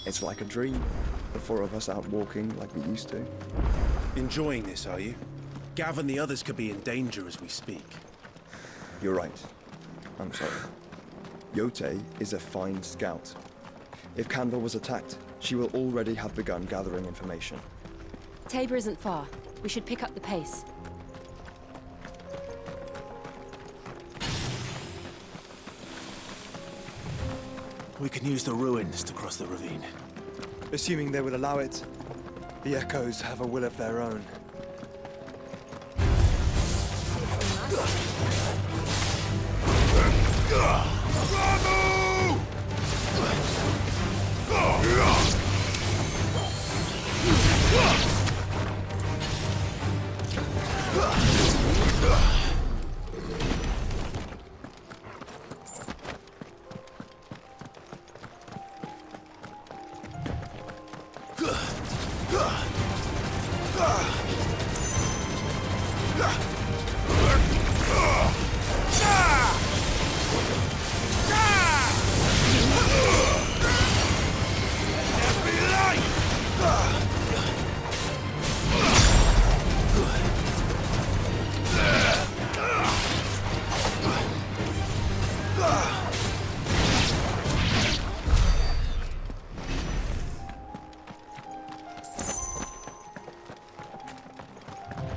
It's like a dream. The four of us out walking like we used to. Enjoying this, are you? Gav and the others could be in danger as we speak. You're right. I'm sorry. Yote is a fine scout. If Candle was attacked, she will already have begun gathering information. Tabor isn't far. We should pick up the pace. We can use the ruins to cross the ravine. Assuming they will allow it, the Echoes have a will of their own.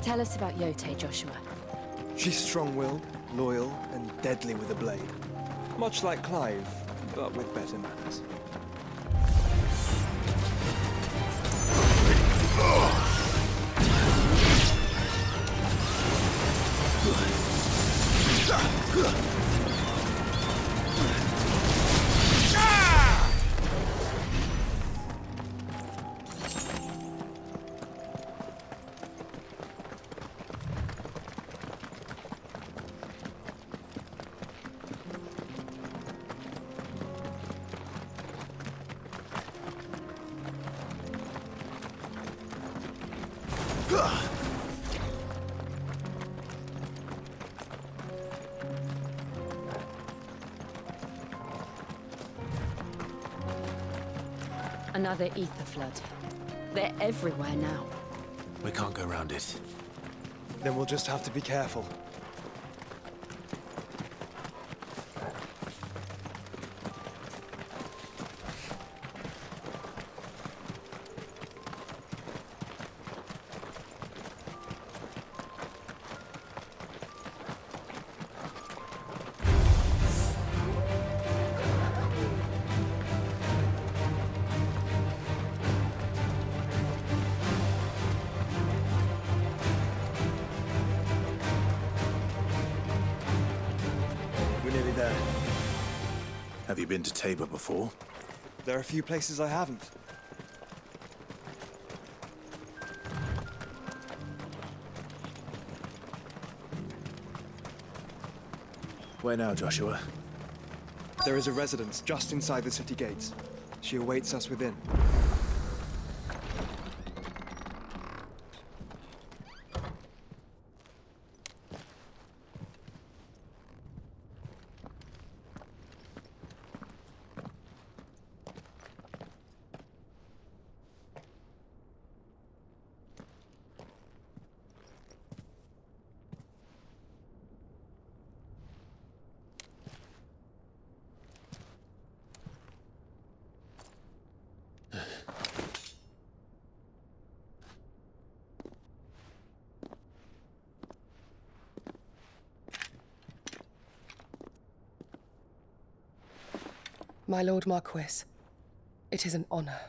Tell us about Yote, Joshua. She's strong-willed, loyal, and deadly with a blade. Much like Clive, but with better manners. Another ether flood. They're everywhere now. We can't go around it. Then we'll just have to be careful. Have you been to Tabor before? There are a few places I haven't. Where now, Joshua? There is a residence just inside the city gates. She awaits us within. My Lord Marquis, it is an honor.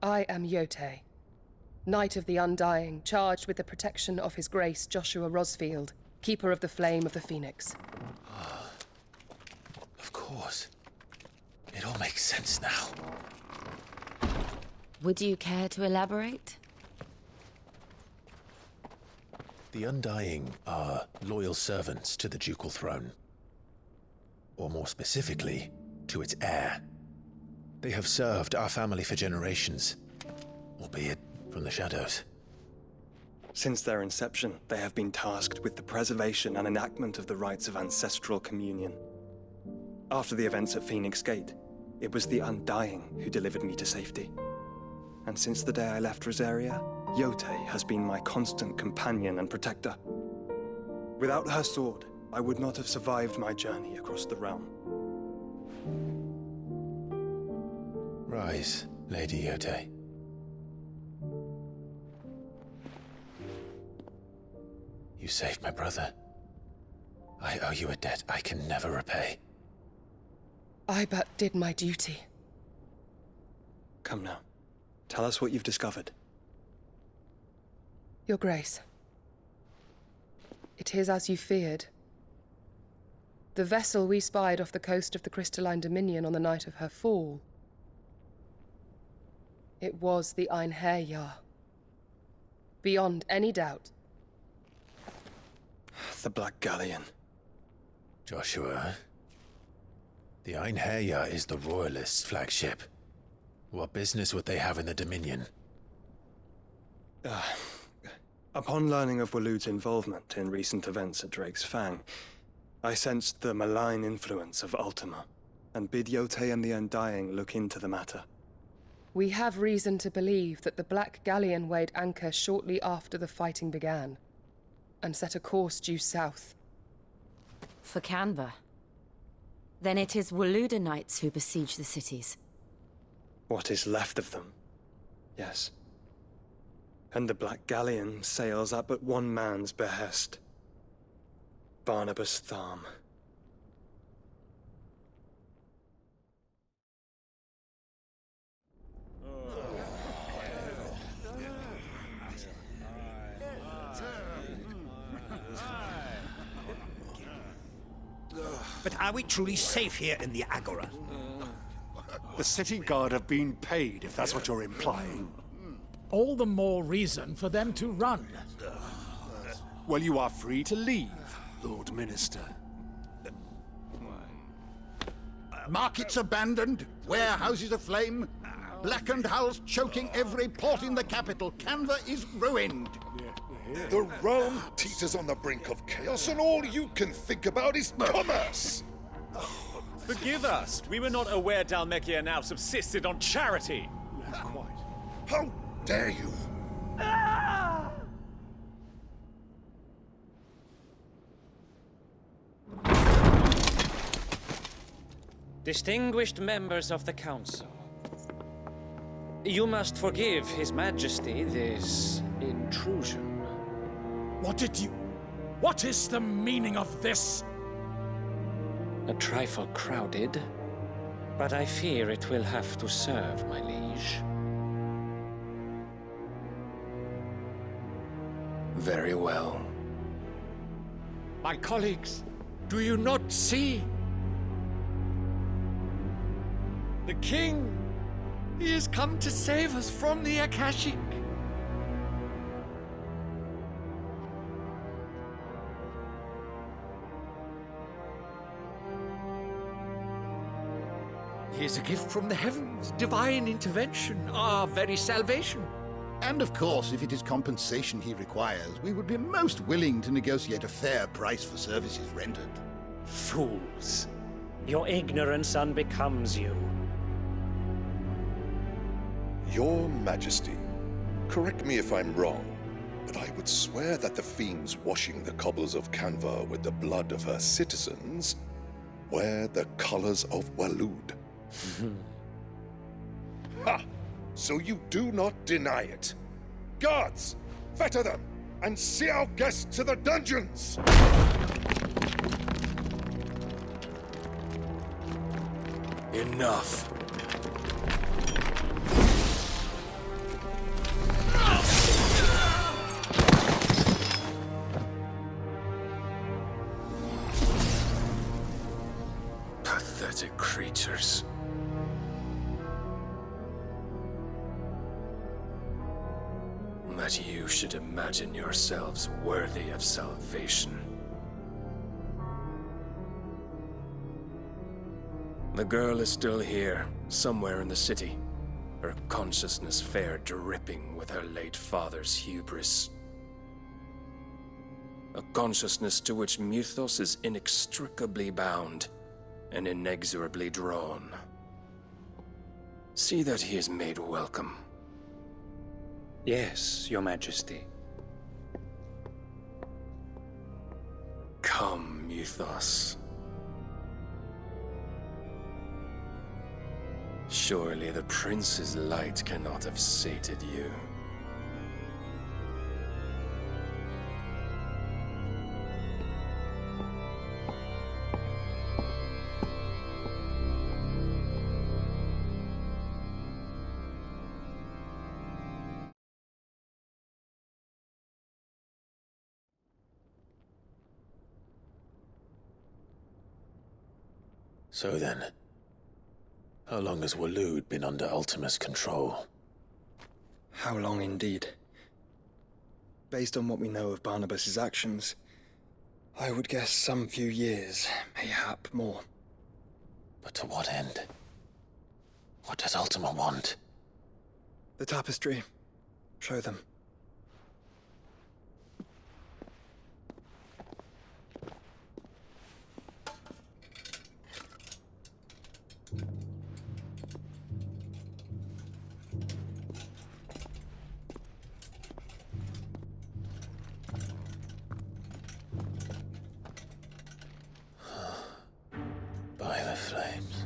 I am Yote, Knight of the Undying, charged with the protection of His Grace Joshua Rosfield, Keeper of the Flame of the Phoenix. Of course. It all makes sense now. Would you care to elaborate? The Undying are loyal servants to the ducal throne. Or more specifically, to its heir. They have served our family for generations, albeit from the shadows. Since their inception, they have been tasked with the preservation and enactment of the rites of ancestral communion. After the events at Phoenix Gate, It was the Undying who delivered me to safety. And since the day I left Rosaria, Yotei has been my constant companion and protector. Without her sword, I would not have survived my journey across the realm. Rise, Lady Yotei. You saved my brother. I owe you a debt I can never repay. I but did my duty. Come now. Tell us what you've discovered. Your Grace. It is as you feared. The vessel we spied off the coast of the Crystalline Dominion on the night of her fall. It was the Einherjar. Beyond any doubt. The Black Galleon. Joshua, the Einherjar is the Royalists' flagship. What business would they have in the Dominion? Upon learning of Waloed's involvement in recent events at Drake's Fang, I sensed the malign influence of Ultima, and bid Yotei and the Undying look into the matter. We have reason to believe that the Black Galleon weighed anchor shortly after the fighting began, and set a course due south. For Canva. Then it is Waloedanites who besiege the cities. What is left of them, yes. And the Black Galleon sails at but one man's behest. Barnabas Tharm. But are we truly safe here in the Agora? The city guard have been paid, if that's what you're implying. All the more reason for them to run. Well, you are free to leave, Lord Minister. Markets abandoned, warehouses aflame, blackened hulls choking every port in the capital. Canva is ruined. The realm teeters on the brink of chaos, and all you can think about is commerce! Forgive us. We were not aware Dhalmekia now subsisted on charity. How dare you! Distinguished members of the Council, you must forgive His Majesty this intrusion. What is the meaning of this? A trifle crowded, but I fear it will have to serve, my liege. Very well. My colleagues, do you not see? The king! He has come to save us from the Akashic! He is a gift from the heavens, divine intervention, our very salvation. And of course, if it is compensation he requires, we would be most willing to negotiate a fair price for services rendered. Fools! Your ignorance unbecomes you. Your Majesty, correct me if I'm wrong, but I would swear that the fiends washing the cobbles of Canva with the blood of her citizens wear the colors of Waloed. Ha! So you do not deny it. Guards, fetter them, and see our guests to the dungeons! Enough. Pathetic creatures. That you should imagine yourselves worthy of salvation. The girl is still here, somewhere in the city, her consciousness fair dripping with her late father's hubris. A consciousness to which Mythos is inextricably bound and inexorably drawn. See that he is made welcome. Yes, Your Majesty. Come, Mythos. Surely the prince's light cannot have sated you. So then, how long has Waloed been under Ultima's control? How long indeed? Based on what we know of Barnabas's actions, I would guess some few years, mayhap more. But to what end? What does Ultima want? The tapestry. Show them. By the flames.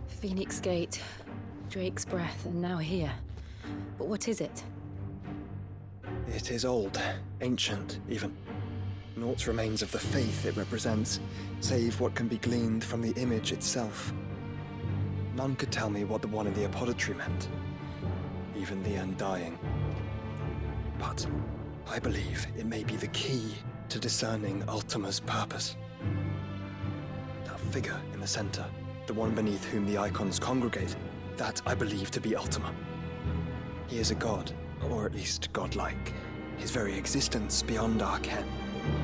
Phoenix Gate, Drake's Breath, and now here. But what is it? It is old, ancient, even. Naught remains of the faith it represents, save what can be gleaned from the image itself. None could tell me what the one in the apothecary meant, even the Undying. But I believe it may be the key to discerning Ultima's purpose. That figure in the center, the one beneath whom the icons congregate, that I believe to be Ultima. He is a god, or at least godlike, his very existence beyond our ken.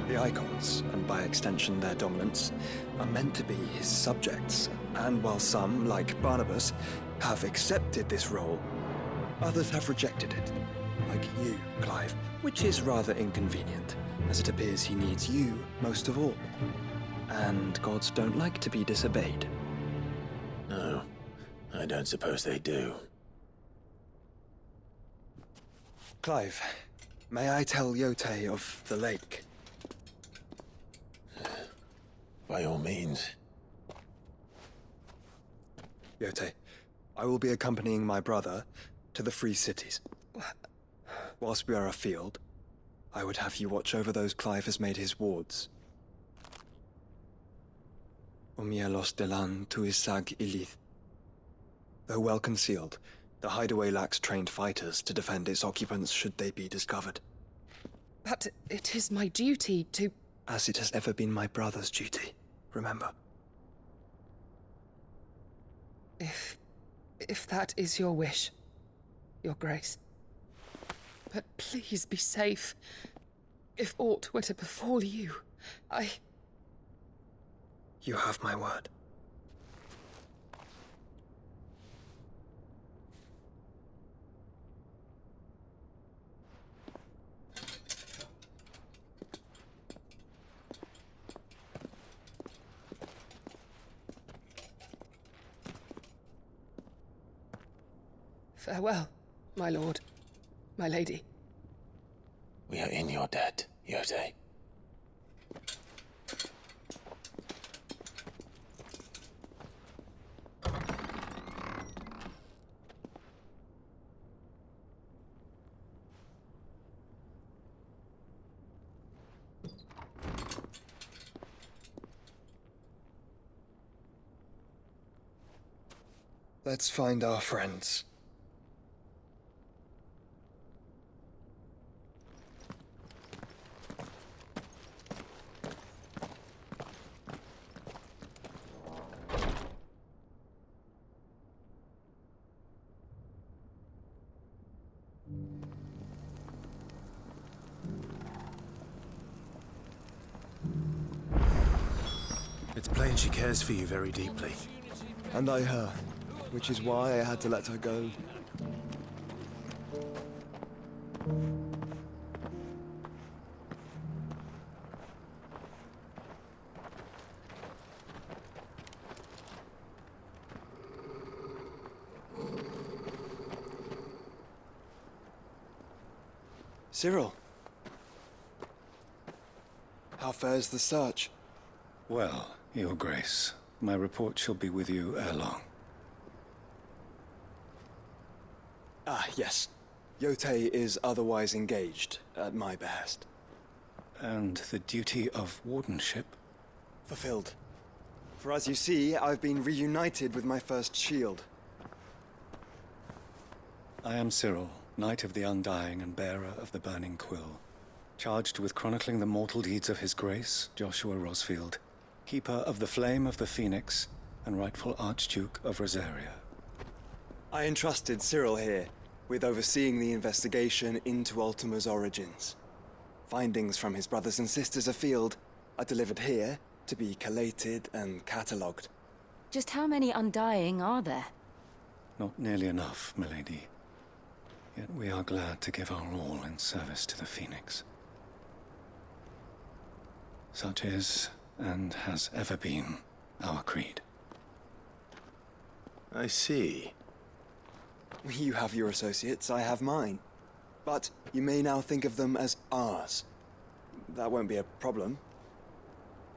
The icons, and by extension their dominance, are meant to be his subjects, and while some, like Barnabas, have accepted this role, others have rejected it, like you, Clive, which is rather inconvenient, as it appears he needs you most of all. And gods don't like to be disobeyed. No, I don't suppose they do. Clive, may I tell Yote of the lake? By all means. Yote, I will be accompanying my brother to the Free Cities. Whilst we are afield, I would have you watch over those Clive has made his wards. Umielos delan tuisag ilith. Though well concealed, the hideaway lacks trained fighters to defend its occupants should they be discovered. But it is my duty to... As it has ever been my brother's duty, remember. If that is your wish, Your Grace. But please be safe. If aught were to befall you, You have my word. Farewell, my lord, my lady. We are in your debt, Yote. Let's find our friends. It's plain she cares for you very deeply. And I her, which is why I had to let her go. Cyril. How fares the search? Well, Your Grace, my report shall be with you ere long. Ah, yes. Yotei is otherwise engaged, at my behest. And the duty of wardenship? Fulfilled. For as you see, I've been reunited with my first shield. I am Cyril, Knight of the Undying and bearer of the Burning Quill, charged with chronicling the mortal deeds of His Grace, Joshua Rosfield, keeper of the Flame of the Phoenix and rightful Archduke of Rosaria. I entrusted Cyril here with overseeing the investigation into Ultima's origins. Findings from his brothers and sisters afield are delivered here to be collated and catalogued. Just how many Undying are there? Not nearly enough, milady. Yet we are glad to give our all in service to the Phoenix. Such is, and has ever been, our creed. I see. You have your associates, I have mine. But you may now think of them as ours. That won't be a problem,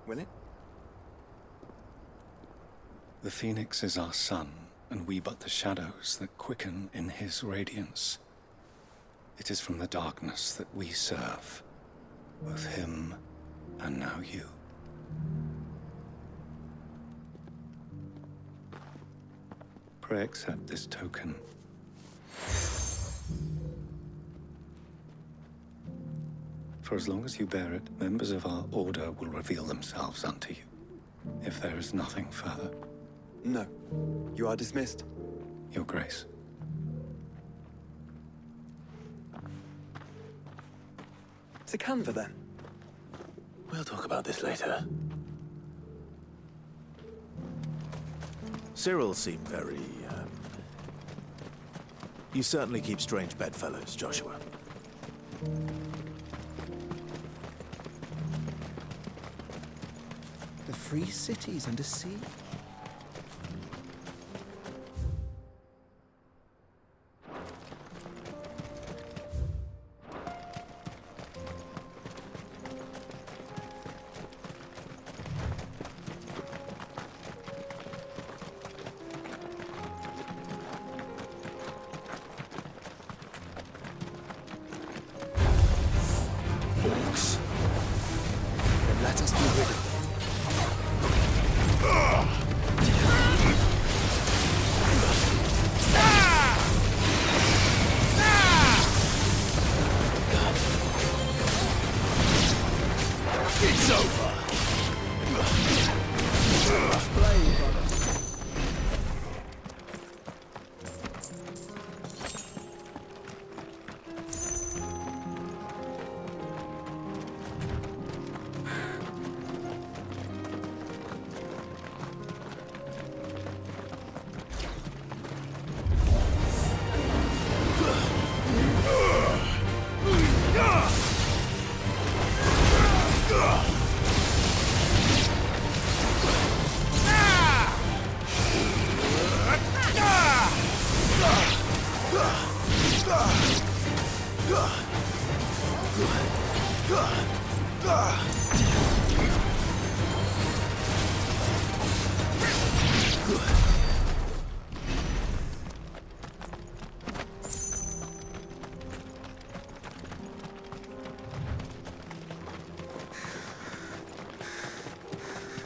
will it? The Phoenix is our sun, and we but the shadows that quicken in his radiance. It is from the darkness that we serve, both him and now you. Pray accept this token. For as long as you bear it, members of our order will reveal themselves unto you, if there is nothing further. No. You are dismissed. Your Grace. To Canva, then? We'll talk about this later. Cyril seemed very, You certainly keep strange bedfellows, Joshua. The free cities under sea? Let us be rid of them. It's over!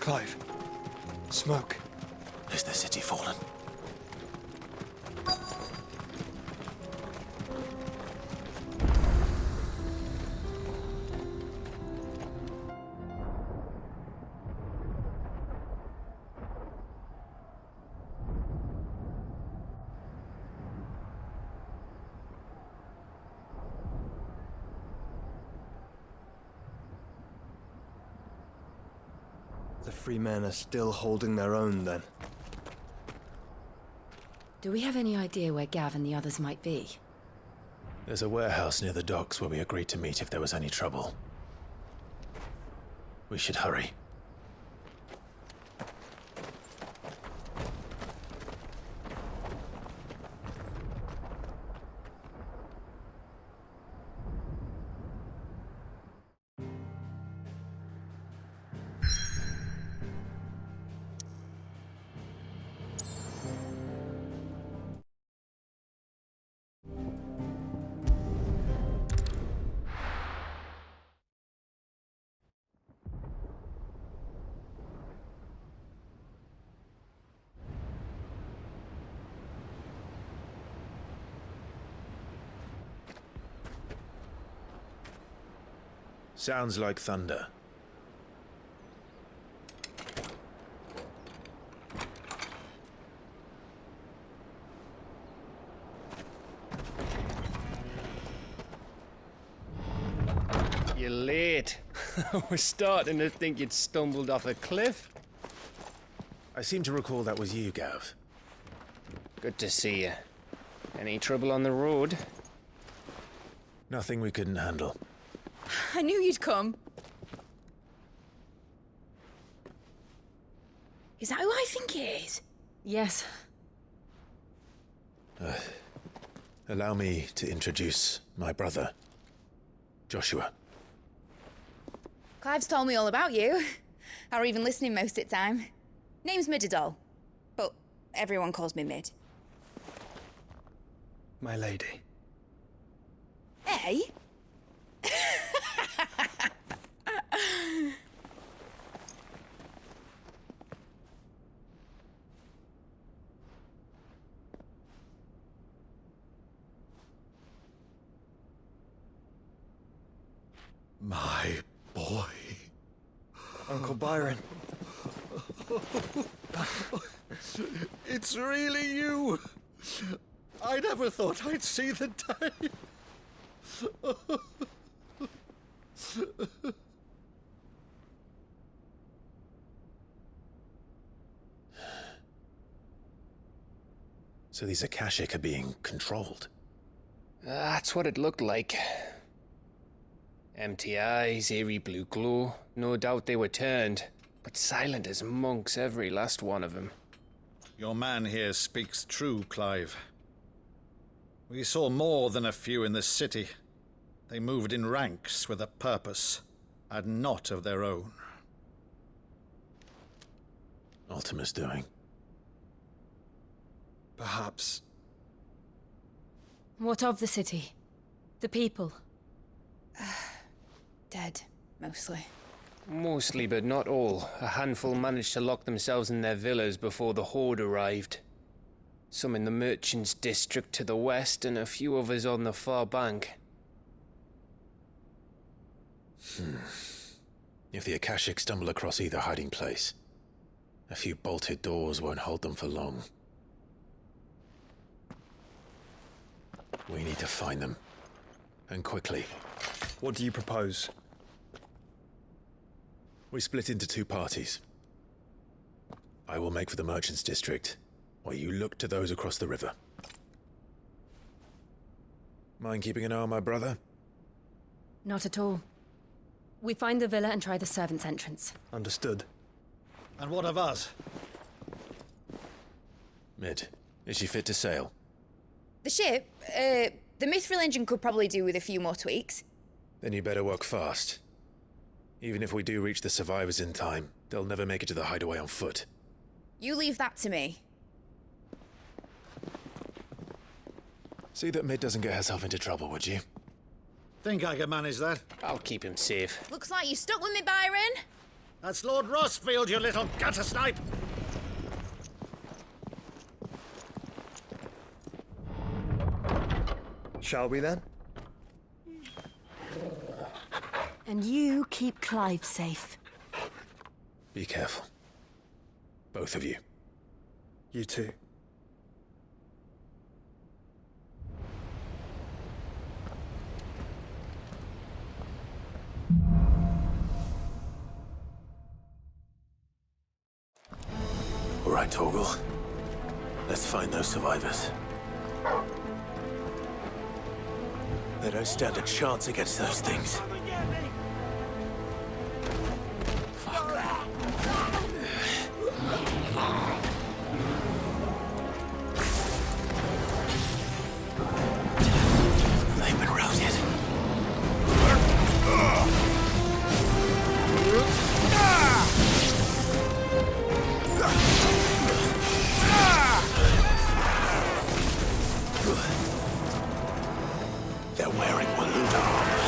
Clive. Smoke. Is the city fallen? The free men are still holding their own, then. Do we have any idea where Gav and the others might be? There's a warehouse near the docks where we agreed to meet if there was any trouble. We should hurry. Sounds like thunder. You're late. I was starting to think you'd stumbled off a cliff. I seem to recall that was you, Gav. Good to see you. Any trouble on the road? Nothing we couldn't handle. I knew you'd come. Is that who I think it is? Yes. Allow me to introduce my brother, Joshua. Clive's told me all about you. Or even listening most of the time. Name's Midadol, but everyone calls me Mid. My lady. Hey? My boy. Uncle Byron. It's really you. I never thought I'd see the day. So these Akashic are being controlled? That's what it looked like. Empty eyes, eerie blue glow. No doubt they were turned, but silent as monks, every last one of them. Your man here speaks true, Clive. We saw more than a few in the city. They moved in ranks with a purpose, and not of their own. Ultima's doing. Perhaps. What of the city? The people? Dead, mostly. Mostly, but not all. A handful managed to lock themselves in their villas before the Horde arrived. Some in the Merchants District to the west, and a few others on the far bank. If the Akashic stumble across either hiding place, a few bolted doors won't hold them for long. We need to find them. And quickly. What do you propose? We split into two parties. I will make for the Merchants District, while you look to those across the river. Mind keeping an eye on my brother? Not at all. We find the villa and try the servants' entrance. Understood. And what of us? Mid, is she fit to sail? The ship, the Mithril engine could probably do with a few more tweaks. Then you better work fast. Even if we do reach the survivors in time, they'll never make it to the hideaway on foot. You leave that to me. See that Mid doesn't get herself into trouble, would you? Think I can manage that? I'll keep him safe. Looks like you stuck with me, Byron. That's Lord Rossfield, you little gutter snipe! Shall we then? And you keep Clive safe. Be careful. Both of you. You too. All right, Torgal. Let's find those survivors. They don't stand a chance against those things. They've been routed. They're wearing Waluda armor.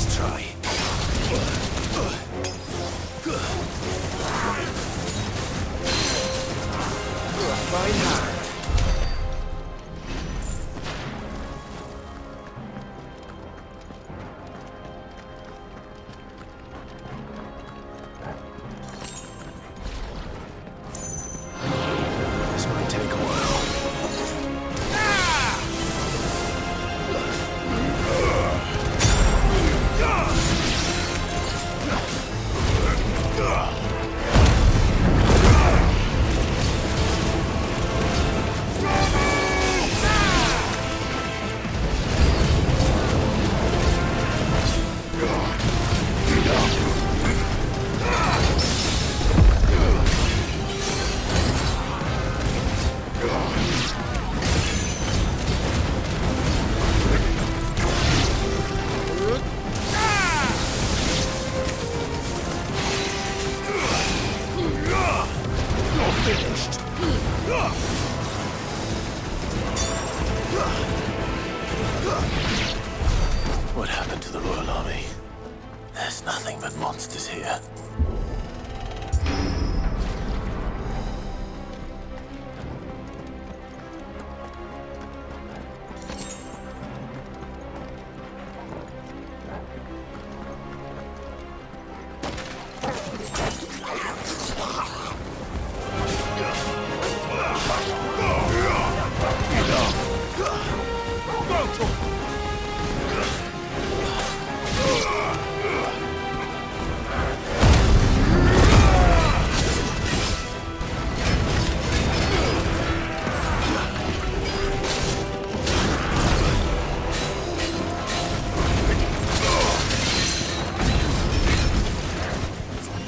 Nice try. Fine hand. This might take a while. What happened to the Royal Army? There's nothing but monsters here.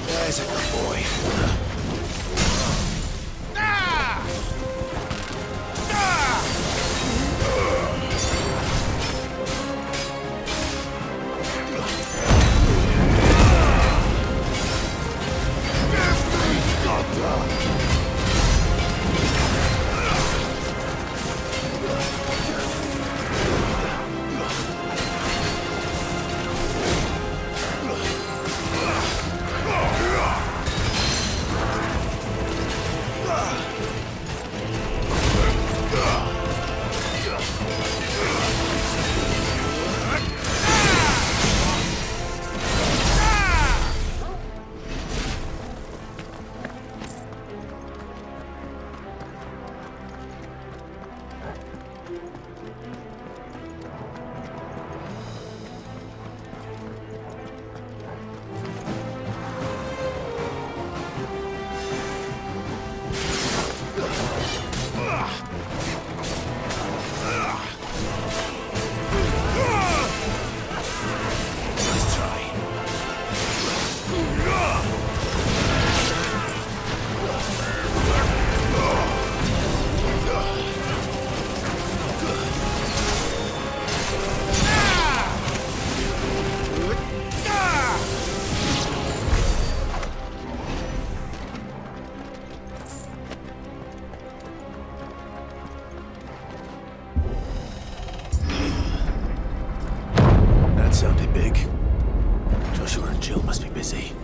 There's a good boy. Sounded big. Joshua and Jill must be busy.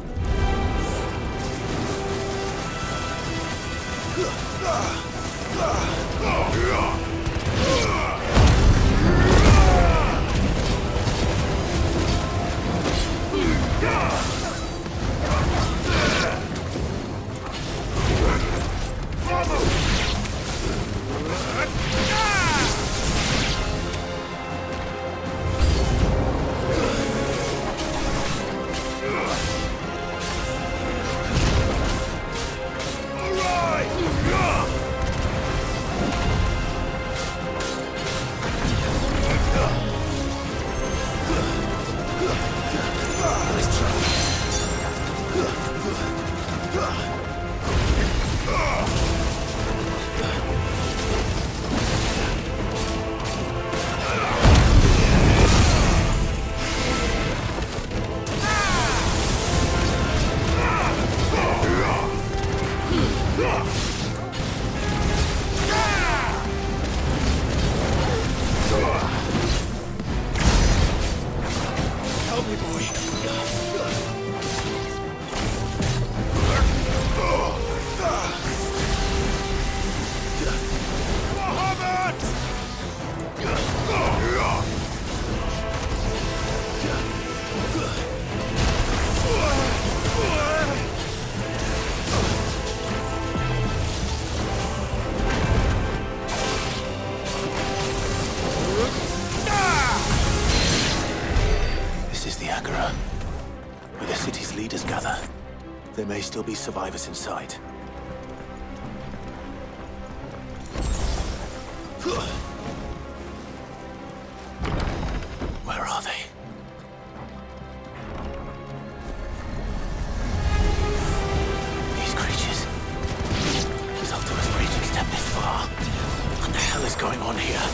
Hey, boy. This is the Agora, where the city's leaders gather. There may still be survivors inside. Where are they? These creatures. These Optimus Reach extend this far. What the hell is going on here?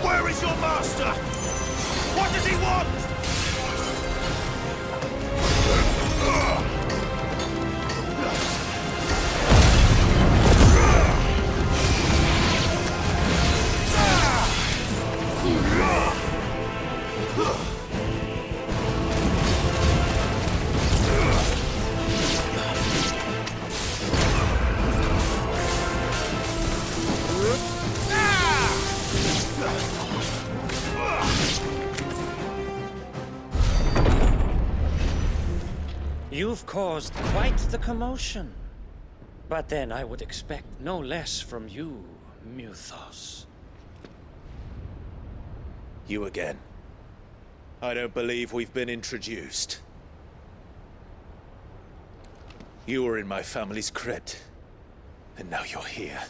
Where is your master? What does he want? You've caused quite the commotion. But then I would expect no less from you, Muthos. You again. I don't believe we've been introduced. You were in my family's crypt, and now you're here,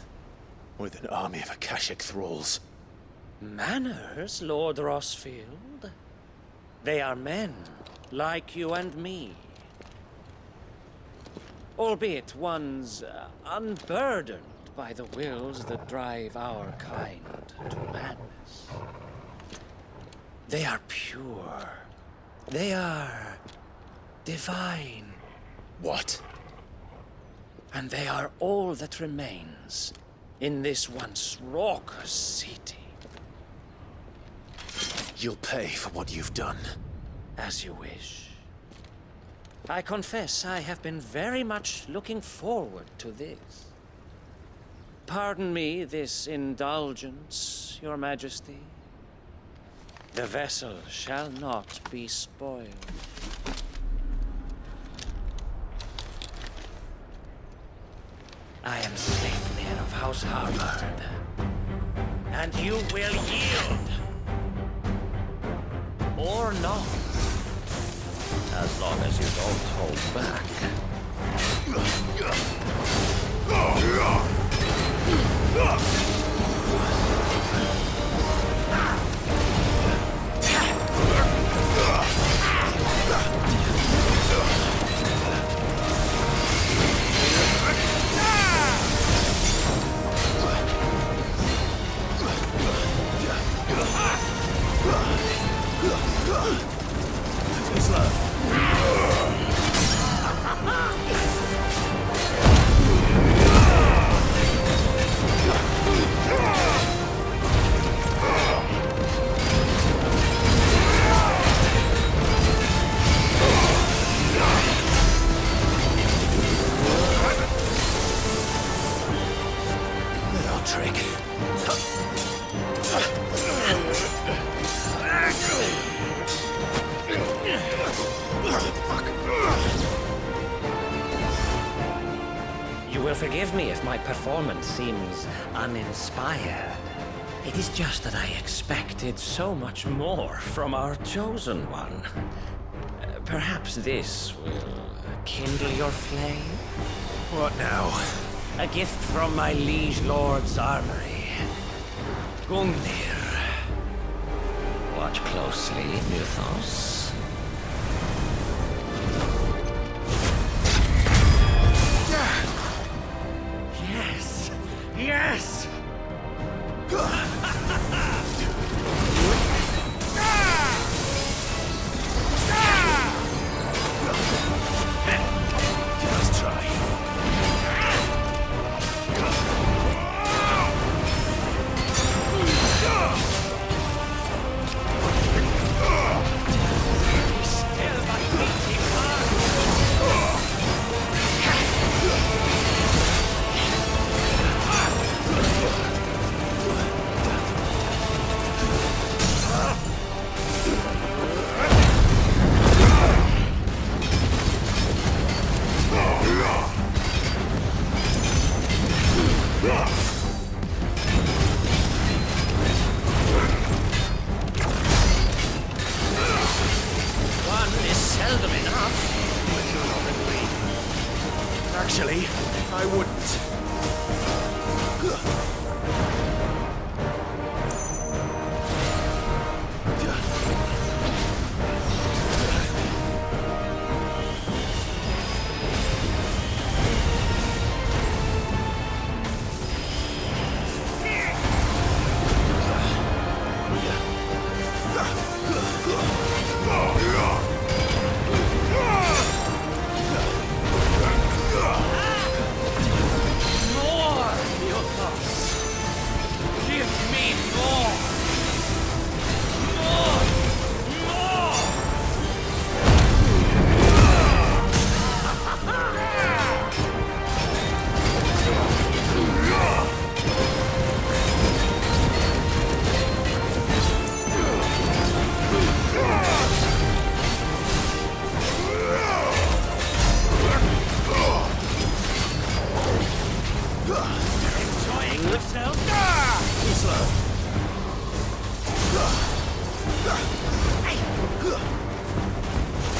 with an army of Akashic thralls. Manners, Lord Rosfield? They are men, like you and me. Albeit ones unburdened by the wills that drive our kind to madness. They are pure. They are divine. What? And they are all that remains in this once raucous city. You'll pay for what you've done. As you wish. I confess I have been very much looking forward to this. Pardon me this indulgence, Your Majesty. The vessel shall not be spoiled. I am Sleipnir of House Harvard, and you will yield. Or not. As long as you don't hold back. You will forgive me if my performance seems uninspired. It is just that I expected so much more from our chosen one. Perhaps this will kindle your flame? What now? A gift from my liege lord's armory. Gungnir. Watch closely, Muthos. One is seldom enough. But you're not agree. Actually, I wouldn't.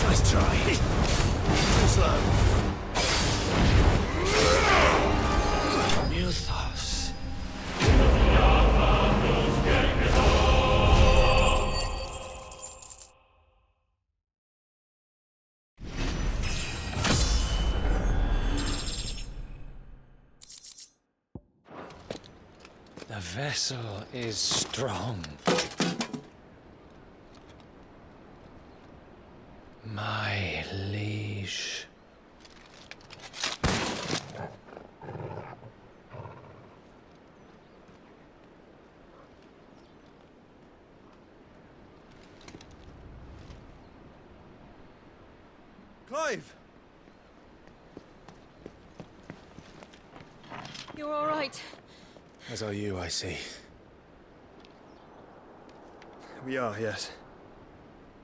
Nice try. Too slow. Mythos. The vessel is strong. My liege. Clive! You're all right. As are you, I see. We are, yes.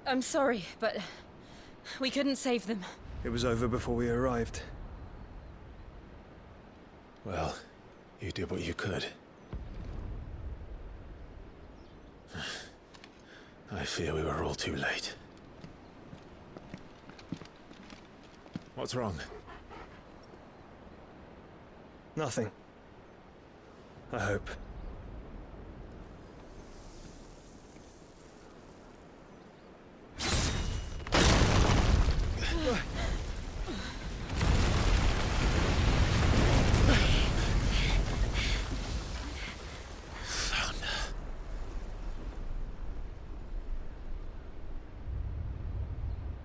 I'm sorry, but we couldn't save them. It was over before we arrived. Well, you did what you could. I fear we were all too late. What's wrong? Nothing. I hope.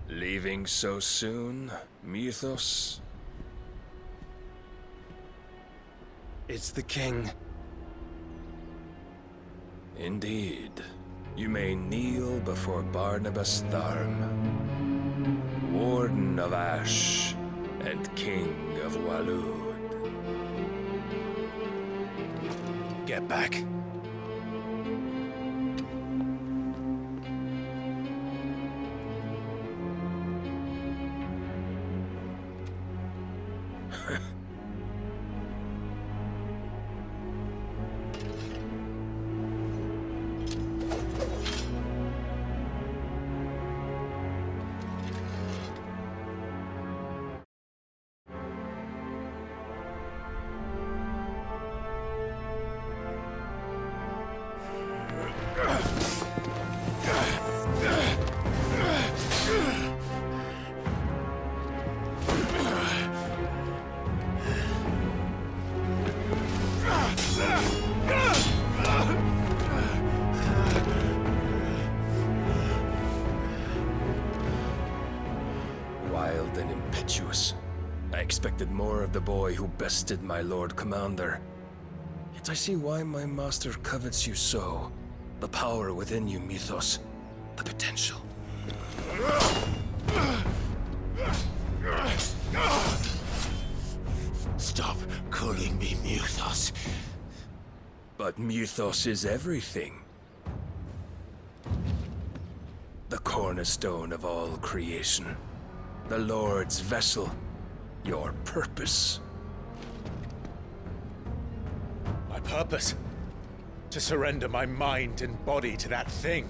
Leaving so soon, Mythos? It's the king. Indeed. You may kneel before Barnabas Tharm, Warden of Ash and King of Waloed. Get back. Wild and impetuous. I expected more of the boy who bested my Lord Commander. Yet I see why my master covets you so. The power within you, Mythos. The potential. Stop calling me Mythos. But Mythos is everything. The cornerstone of all creation. The Lord's vessel. Your purpose. purpose? To surrender my mind and body to that thing.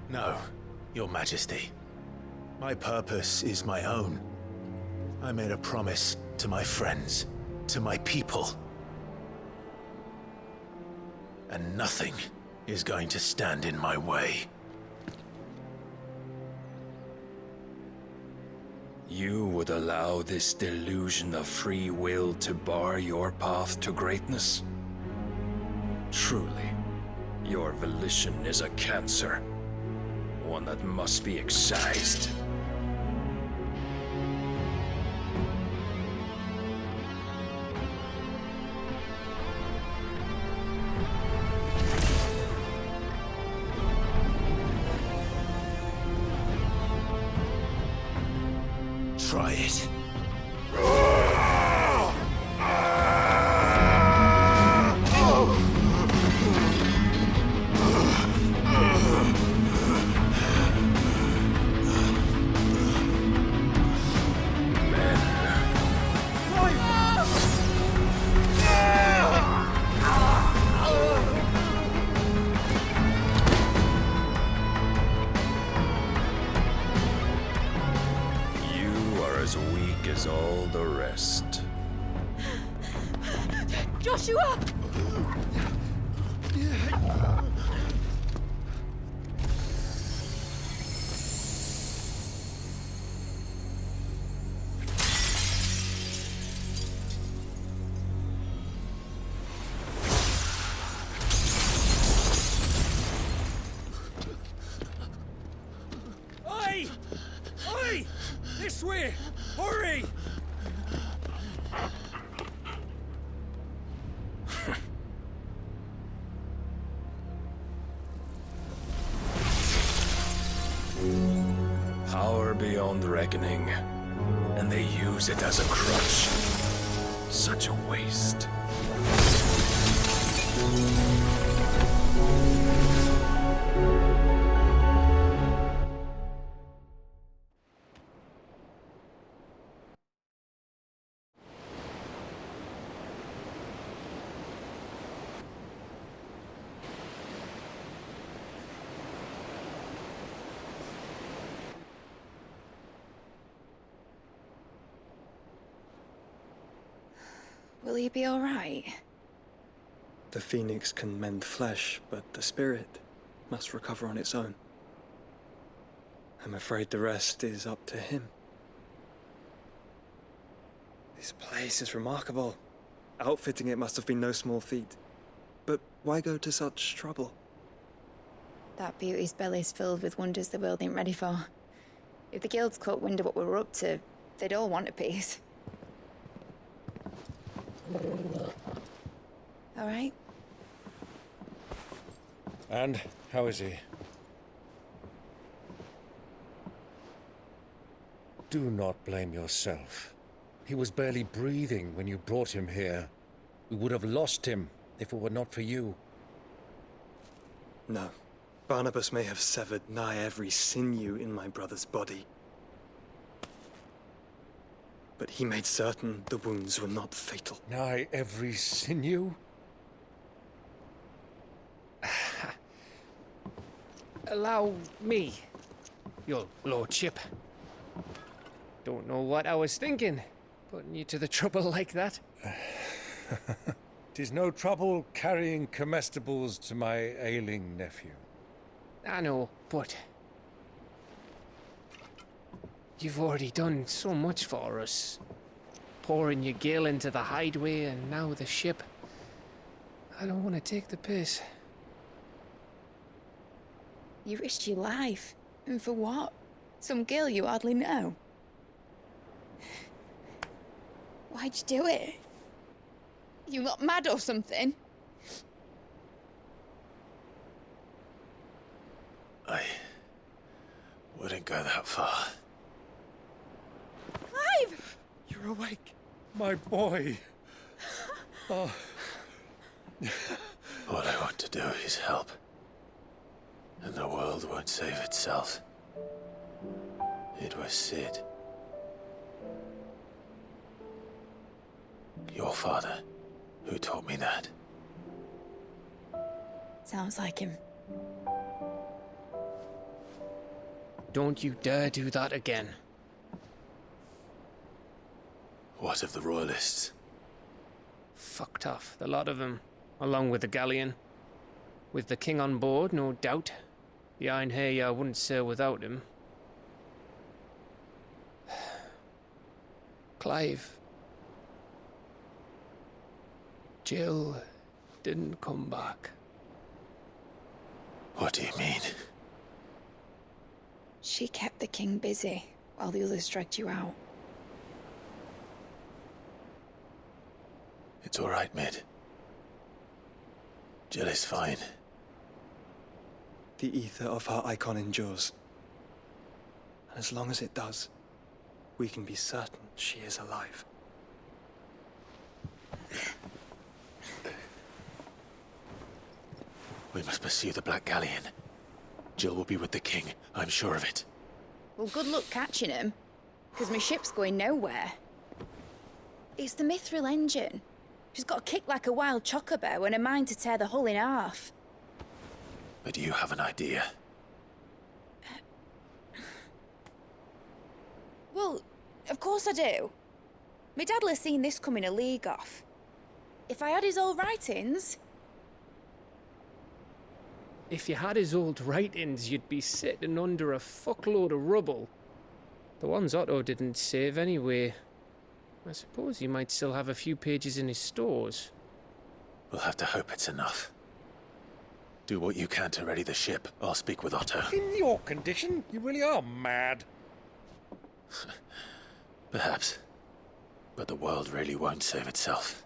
No, Your Majesty. My purpose is my own. I made a promise to my friends, to my people. And nothing is going to stand in my way. You would allow this delusion of free will to bar your path to greatness? Truly, your volition is a cancer. One that must be excised. Try it. As all the rest. Joshua! Oi! Oi! This way! Hurry! Power beyond reckoning, and they use it as a crutch. Such a waste. Will he be all right? The Phoenix can mend flesh, but the spirit must recover on its own. I'm afraid the rest is up to him. This place is remarkable. Outfitting it must have been no small feat. But why go to such trouble? That beauty's belly's filled with wonders the world ain't ready for. If the guilds caught wind of what we were up to, they'd all want a piece. All right? And how is he? Do not blame yourself. He was barely breathing when you brought him here. We would have lost him if it were not for you. No. Barnabas may have severed nigh every sinew in my brother's body. But he made certain the wounds were not fatal. Nigh every sinew? Allow me, your lordship. Don't know what I was thinking, putting you to the trouble like that. 'Tis no trouble carrying comestibles to my ailing nephew. I know, but you've already done so much for us. Pouring your gil into the hideaway and now the ship. I don't want to take the piss. You risked your life. And for what? Some girl you hardly know. Why'd you do it? You not mad or something? I wouldn't go that far. Clive! You're awake, my boy. Oh. All I want to do is help. And the world won't save itself. It was Sid. Your father, who taught me that. Sounds like him. Don't you dare do that again. What of the Royalists? Fucked off, the lot of them, along with the galleon. With the king on board, no doubt. The Iron Hair wouldn't sail without him. Clive. Jill didn't come back. What do you mean? She kept the king busy while the others dragged you out. It's all right, Mid. Jill is fine. The ether of her icon endures. And as long as it does, we can be certain she is alive. We must pursue the Black Galleon. Jill will be with the king, I'm sure of it. Well, good luck catching him, because my ship's going nowhere. It's the Mithril engine. She's got a kick like a wild chocobo and a mind to tear the hull in half. But do you have an idea? Well, of course I do. My dad'll have seen this coming a league off. If I had his old writings... If you had his old writings, you'd be sitting under a fuckload of rubble. The ones Otto didn't save anyway. I suppose he might still have a few pages in his stores. We'll have to hope it's enough. Do what you can to ready the ship. I'll speak with Otto. In your condition, you really are mad. Perhaps. But the world really won't save itself.